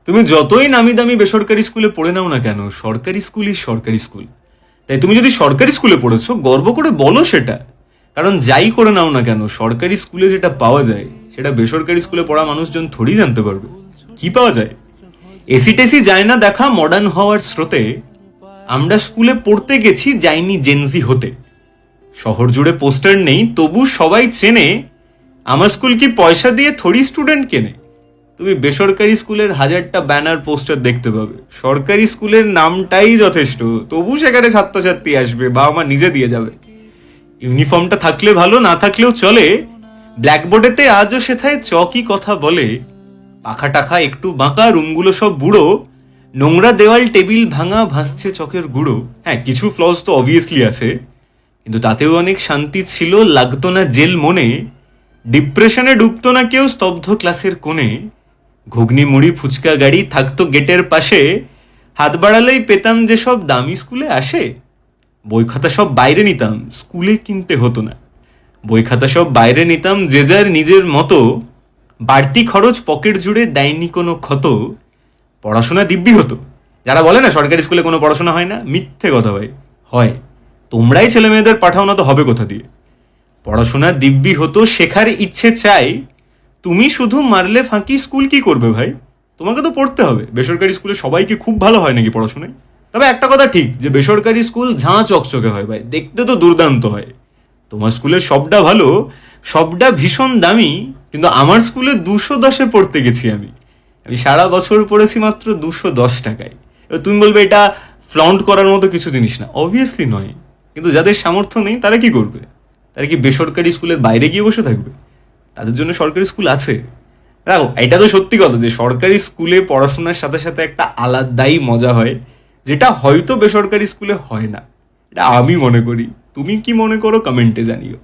তুমি যতই নামি দামি বেসরকারি স্কুলে পড়ে নাও না কেন, সরকারি স্কুলই সরকারি স্কুল। তাই তুমি যদি সরকারি স্কুলে পড়েছো, গর্ব করে বলো সেটা। কারণ যাই করে নাও না কেন, সরকারি স্কুলে যেটা পাওয়া যায় সেটা বেসরকারি স্কুলে পড়া মানুষজন থোড়ি জানতে পারবে। কি পাওয়া যায়? এসি টেসি যায় না দেখা মডার্ন হওয়ার স্রোতে, আমরা স্কুলে পড়তে গেছি যাইনি জেনজি হতে। শহর জুড়ে পোস্টার নেই, তবু সবাই চেনে আমার স্কুল কি পয়সা দিয়ে থোড়ি স্টুডেন্ট কেনে। তুমি বেসরকারি স্কুলের হাজারটা ব্যানার পোস্টার দেখতে পাবে, সরকারি স্কুলের নামটাই যথেষ্ট, তবু সেখানে ছাত্রছাত্রী আসবে, বাবা মা নিজে দিয়ে যাবে। ইউনিফর্মটা থাকলে ভালো, না থাকলেও চলে। ব্ল্যাকবোর্ডেতে আজও সেথায় চকই কথা বলে। পাখা টাখা একটু বাঁকা, রুমগুলো সব বুড়ো, নোংরা দেওয়াল, টেবিল ভাঙা, ভাসছে চকের গুঁড়ো। হ্যাঁ, কিছু ফ্লস তো অবভিয়াসলি আছে, কিন্তু তাতেও অনেক শান্তি ছিল, লাগতো না জেল মনে। ডিপ্রেশনে ডুবতো না কেউ স্তব্ধ ক্লাসের কোণে। ঘুগনি মুড়ি ফুচকা গাড়ি থাকতো গেটের পাশে, হাত বাড়ালেই পেতাম যে সব দামি স্কুলে আসে। বই খাতা সব বাইরে নিতাম, স্কুলে কিনতে হতো না। বই খাতা সব বাইরে নিতাম, যে যার নিজের মতো। বাড়তি খরচ পকেট জুড়ে দেয়নি কোনো ক্ষত। পড়াশোনা দিব্যি হতো। যারা বলে না সরকারি স্কুলে কোনো পড়াশোনা হয় না, মিথ্যে কথা ভাই, হয়। তোমরাই ছেলে মেয়েদের পাঠাও না তো হবে কোথা দিয়ে? পড়াশোনা দিব্যি হতো, শেখার ইচ্ছে চাই। তুমি শুধু মারলে ফাঁকি, স্কুল কি করবে ভাই? তোমাকে তো পড়তে হবে। বেসরকারি স্কুলে সবাই কি খুব ভালো হয় নাকি পড়াশোনায়? তবে একটা কথা ঠিক, যে বেসরকারি স্কুল ঝাঁ চকচকে হয় ভাই, দেখতে তো দুর্দান্ত হয়। তোমার স্কুলের সবটা ভালো, সবটা ভীষণ দামি, কিন্তু আমার স্কুলে 210-এ পড়তে গেছি আমি। আমি সারা বছর পড়েছি মাত্র 210 টাকায়। এবার তুমি বলবে এটা ফ্লন্ট করার মতো কিছু জিনিস না, অবভিয়াসলি নয়। কিন্তু যাদের সামর্থ্য নেই তারা কি করবে? তারা কি বেসরকারি স্কুলের বাইরে গিয়ে বসে থাকবে? তাদের জন্য সরকারি স্কুল আছে। দেখো, এটা তো সত্যি কথা যে সরকারি স্কুলে পড়াশোনার সাথে সাথে একটা আলাদাই মজা হয়, যেটা হয়তো বেসরকারি স্কুলে হয় না। এটা আমি মনে করি। তুমি কি মনে করো কমেন্টে জানিও।